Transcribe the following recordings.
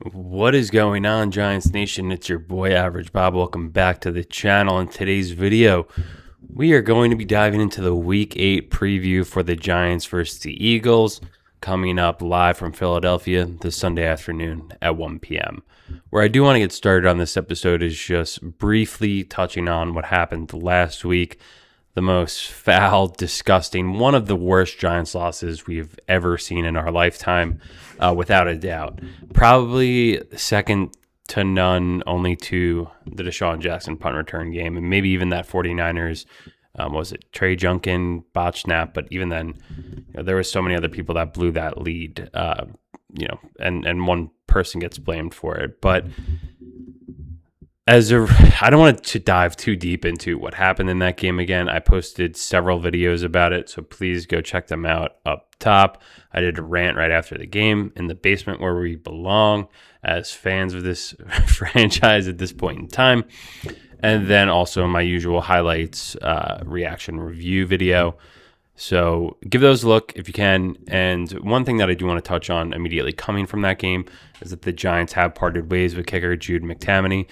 What is going on, Giants Nation? It's your boy Average Bob. Welcome back to the channel. In today's video, we are going to be diving into the Week 8 preview for the Giants versus the Eagles, coming up live from Philadelphia this Sunday afternoon at 1 p.m. Where I do want to get started on this episode is just briefly touching on what happened last week. The most foul, disgusting, one of the worst Giants losses we've ever seen in our lifetime, without a doubt. Probably second to none, only to the Deshaun Jackson punt return game, and maybe even that 49ers, was it Trey Junkin botch snap? But even then, there were so many other people that blew that lead, and one person gets blamed for it. But I don't want to dive too deep into what happened in that game again. I posted several videos about it, so please go check them out up top. I did a rant right after the game in the basement where we belong as fans of this franchise at this point in time. And then also my usual highlights reaction review video. So give those a look if you can. And one thing that I do want to touch on immediately coming from that game is that the Giants have parted ways with kicker Jude McTammany.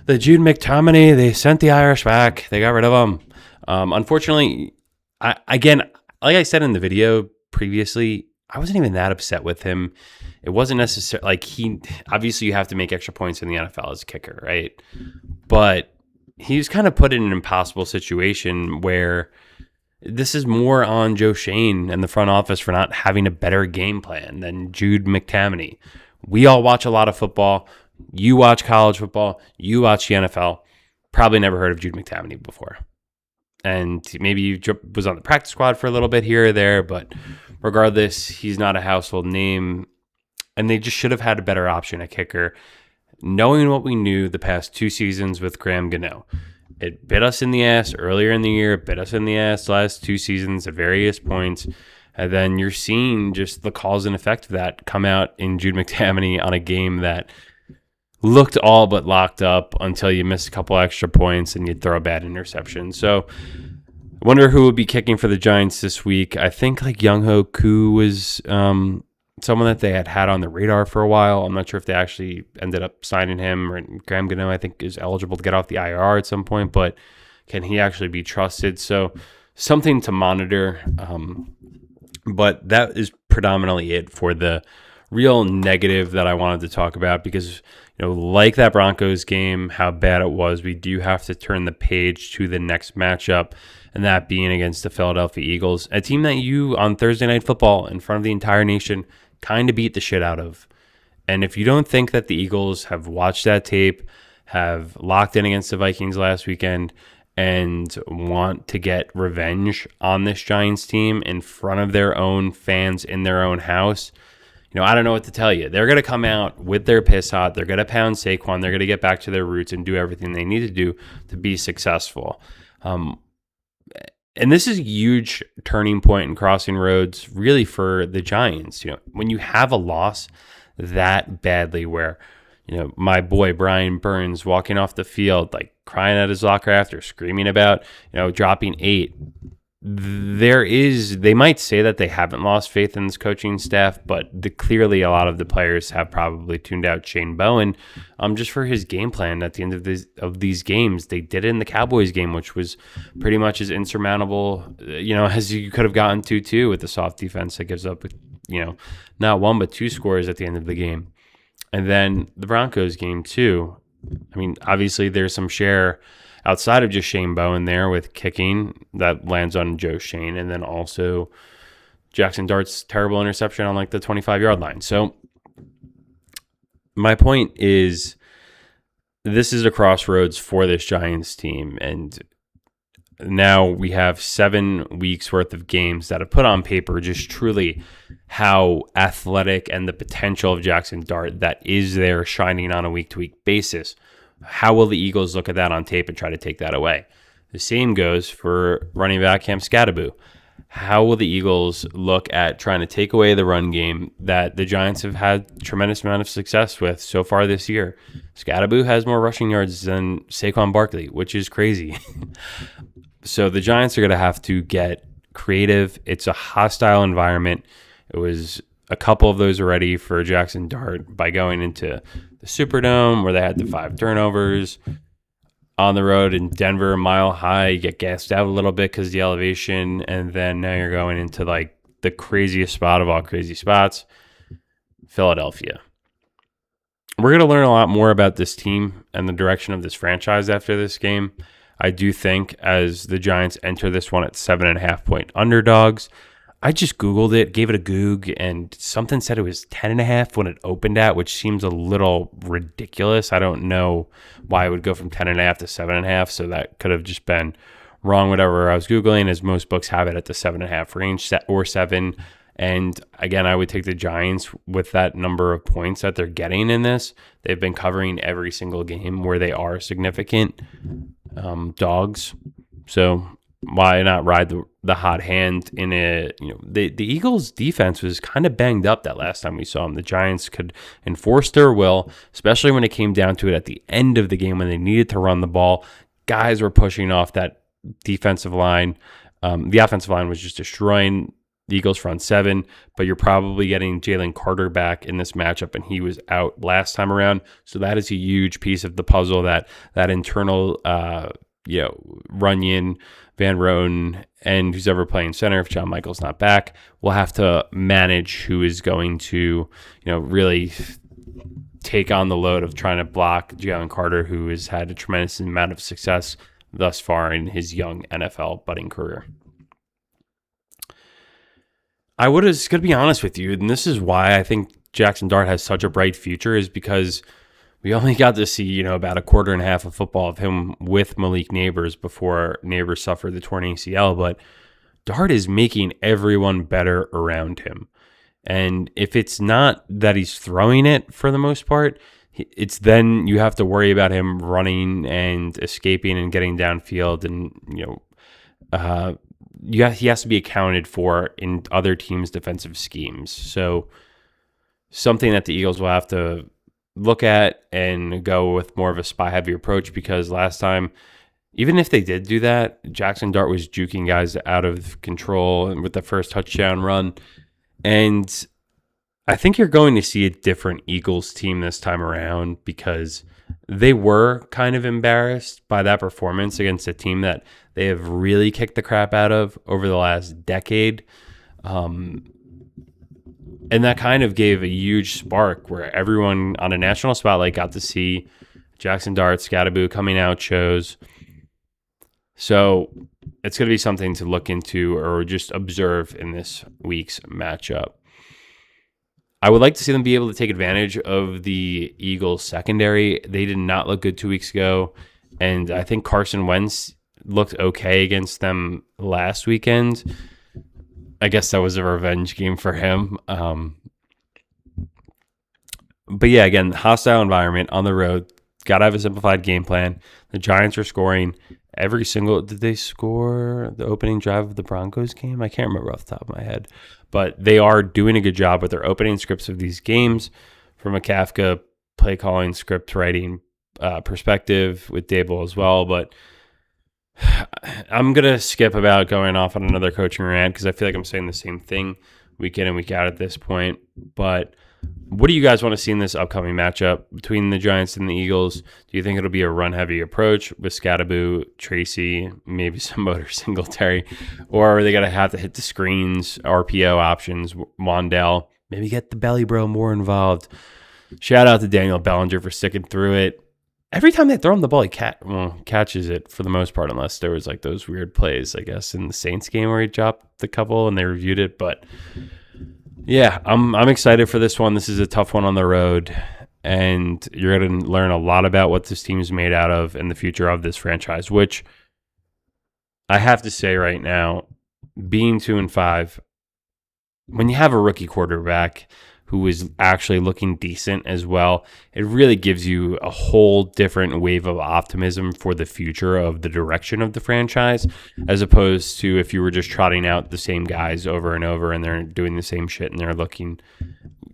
The Jude McTammany, they sent the Irish back. They got rid of him. Unfortunately, like I said in the video previously, I wasn't even that upset with him. It wasn't necessary. Obviously you have to make extra points in the NFL as a kicker, right? But he was kind of put in an impossible situation where this is more on Joe Schoen and the front office for not having a better game plan than Jude McTammany. We all watch a lot of football. You watch college football. You watch the NFL. Probably never heard of Jude McTammany before. And maybe you was on the practice squad for a little bit here or there, but regardless, he's not a household name. And they just should have had a better option at kicker, knowing what we knew the past two seasons with Graham Gano. It bit us in the ass earlier in the year, bit us in the ass last two seasons at various points. And then you're seeing just the cause and effect of that come out in Jude McTammany on a game that looked all but locked up until you missed a couple extra points and you'd throw a bad interception. So I wonder who would be kicking for the Giants this week. I think Young-Ho Koo was someone that they had on the radar for a while. I'm not sure if they actually ended up signing him. Or Graham Gano, I think, is eligible to get off the IR at some point, but can he actually be trusted? So something to monitor. But that is predominantly it for the real negative that I wanted to talk about, because like that Broncos game, how bad it was, we do have to turn the page to the next matchup, and that being against the Philadelphia Eagles, a team that you on Thursday Night Football in front of the entire nation kind of beat the shit out of. And if you don't think that the Eagles have watched that tape, have locked in against the Vikings last weekend, and want to get revenge on this Giants team in front of their own fans in their own house, I don't know what to tell you. They're going to come out with their piss hot. They're going to pound Saquon. They're going to get back to their roots and do everything they need to do to be successful. And this is a huge turning point in Crossroads, really, for the Giants. When you have a loss that badly, where my boy Brian Burns walking off the field, crying at his locker after, screaming about dropping 8. They might say that they haven't lost faith in this coaching staff, but clearly a lot of the players have probably tuned out Shane Bowen just for his game plan at the end of these games. They did it in the Cowboys game, which was pretty much as insurmountable, as you could have gotten to with the soft defense that gives up, not one but 2 scores at the end of the game. And then the Broncos game too. I mean, obviously there's some share outside of just Shane Bowen there with kicking that lands on Joe Schoen, and then also Jackson Dart's terrible interception on the 25-yard line. So my point is, this is a crossroads for this Giants team, and now we have 7 weeks worth of games that have put on paper just truly how athletic and the potential of Jackson Dart that is there shining on a week-to-week basis. How will the Eagles look at that on tape and try to take that away? The same goes for running back Skattebo. How will the Eagles look at trying to take away the run game that the Giants have had a tremendous amount of success with so far this year? Skattebo has more rushing yards than Saquon Barkley, which is crazy. So the Giants are going to have to get creative. It's a hostile environment. It was a couple of those already for Jackson Dart by going into the Superdome where they had the 5 turnovers. On the road in Denver, Mile High, you get gassed out a little bit because of the elevation, and then now you're going into like the craziest spot of all crazy spots, Philadelphia. We're going to learn a lot more about this team and the direction of this franchise after this game. I do think as the Giants enter this one at 7.5-point underdogs, I just Googled it, gave it a Goog, and something said it was 10.5 when it opened at, which seems a little ridiculous. I don't know why it would go from 10.5 to 7.5, so that could have just been wrong, whatever I was Googling, as most books have it at the 7.5 range or 7. And again, I would take the Giants with that number of points that they're getting in this. They've been covering every single game where they are significant dogs. So why not ride the hot hand in a, the Eagles defense was kind of banged up that last time we saw them. The Giants could enforce their will, especially when it came down to it at the end of the game when they needed to run the ball. Guys were pushing off that defensive line. The offensive line was just destroying the Eagles front 7, but you're probably getting Jaylen Carter back in this matchup, and he was out last time around. So that is a huge piece of the puzzle, that internal, Runyon, Van Roten, and who's ever playing center, if John Michael's not back, will have to manage who is going to, really take on the load of trying to block Jaylen Carter, who has had a tremendous amount of success thus far in his young NFL budding career. I was going to be honest with you, and this is why I think Jackson Dart has such a bright future, is because we only got to see, about a quarter and a half of football of him with Malik Neighbors before Neighbors suffered the torn ACL. But Dart is making everyone better around him. And if it's not that he's throwing it for the most part, it's then you have to worry about him running and escaping and getting downfield. And, he has to be accounted for in other teams' defensive schemes. So something that the Eagles will have to look at and go with more of a spy-heavy approach, because last time, even if they did do that, Jackson Dart was juking guys out of control with the first touchdown run. And I think you're going to see a different Eagles team this time around, because they were kind of embarrassed by that performance against a team that they have really kicked the crap out of over the last decade. And that kind of gave a huge spark where everyone on a national spotlight got to see Jackson Dart, Skattebo coming out shows. So it's going to be something to look into or just observe in this week's matchup. I would like to see them be able to take advantage of the Eagles secondary. They did not look good 2 weeks ago, and I think Carson Wentz looked okay against them last weekend. I guess that was a revenge game for him. But yeah, again, hostile environment on the road. Got to have a simplified game plan. The Giants are scoring every single... Did they score the opening drive of the Broncos game? I can't remember off the top of my head. But they are doing a good job with their opening scripts of these games from a Kafka play calling, script writing perspective with Dable as well. But I'm going to skip about going off on another coaching rant because I feel like I'm saying the same thing week in and week out at this point. But what do you guys want to see in this upcoming matchup between the Giants and the Eagles? Do you think it'll be a run-heavy approach with Skattebo, Tracy, maybe some Motor Singletary? Or are they going to have to hit the screens, RPO options, Wandell, maybe get the Belly Bro more involved? Shout out to Daniel Bellinger for sticking through it. Every time they throw him the ball, he catches it for the most part, unless there was like those weird plays, I guess, in the Saints game where he dropped the couple and they reviewed it. But yeah, I'm excited for this one. This is a tough one on the road, and you're going to learn a lot about what this team is made out of and the future of this franchise, which I have to say right now, being 2-5, when you have a rookie quarterback who is actually looking decent as well, it really gives you a whole different wave of optimism for the future of the direction of the franchise, as opposed to if you were just trotting out the same guys over and over and they're doing the same shit and they're looking,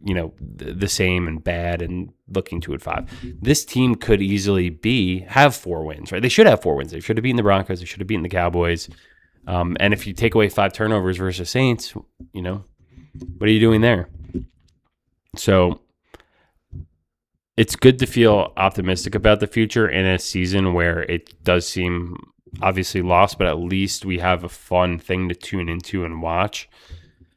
the same and bad and looking 2-5. This team could easily have 4 wins, right? They should have 4 wins. They should have beaten the Broncos. They should have beaten the Cowboys. And if you take away 5 turnovers versus Saints, what are you doing there? So it's good to feel optimistic about the future in a season where it does seem obviously lost, but at least we have a fun thing to tune into and watch.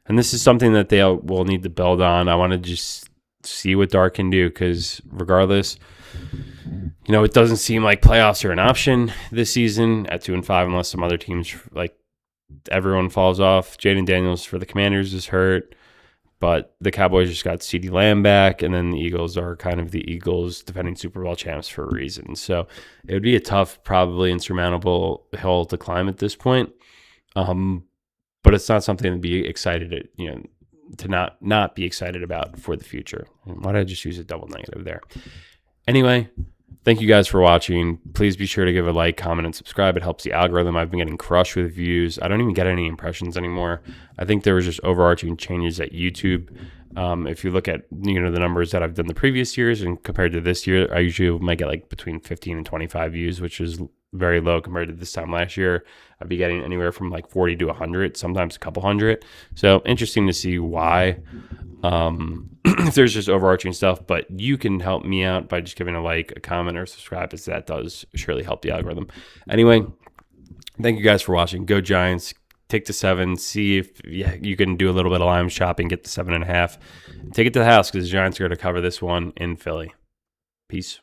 And this is something that they will need to build on. I want to just see what Dart can do, because regardless, it doesn't seem like playoffs are an option this season at 2-5, unless some other teams, like everyone, falls off. Jaden Daniels for the Commanders is hurt, but the Cowboys just got CeeDee Lamb back, and then the Eagles are kind of the Eagles, defending Super Bowl champs for a reason. So it would be a tough, probably insurmountable hill to climb at this point. But it's not something to be excited to not be excited about for the future. Why did I just use a double negative there? Anyway, thank you guys for watching. Please be sure to give a like, comment, and subscribe. It helps the algorithm. I've been getting crushed with views. I don't even get any impressions anymore. I think there was just overarching changes at YouTube. If you look at the numbers that I've done the previous years and compared to this year, I usually might get like between 15 and 25 views, which is very low compared to this time last year. I'd be getting anywhere from like 40 to 100, sometimes a couple hundred. So interesting to see why. If there's just overarching stuff, but you can help me out by just giving a like, a comment, or subscribe, as that does surely help the algorithm. Anyway, thank you guys for watching. Go Giants. Take the 7. See if you can do a little bit of line shopping. Get the 7.5. Take it to the house, because the Giants are going to cover this one in Philly. Peace.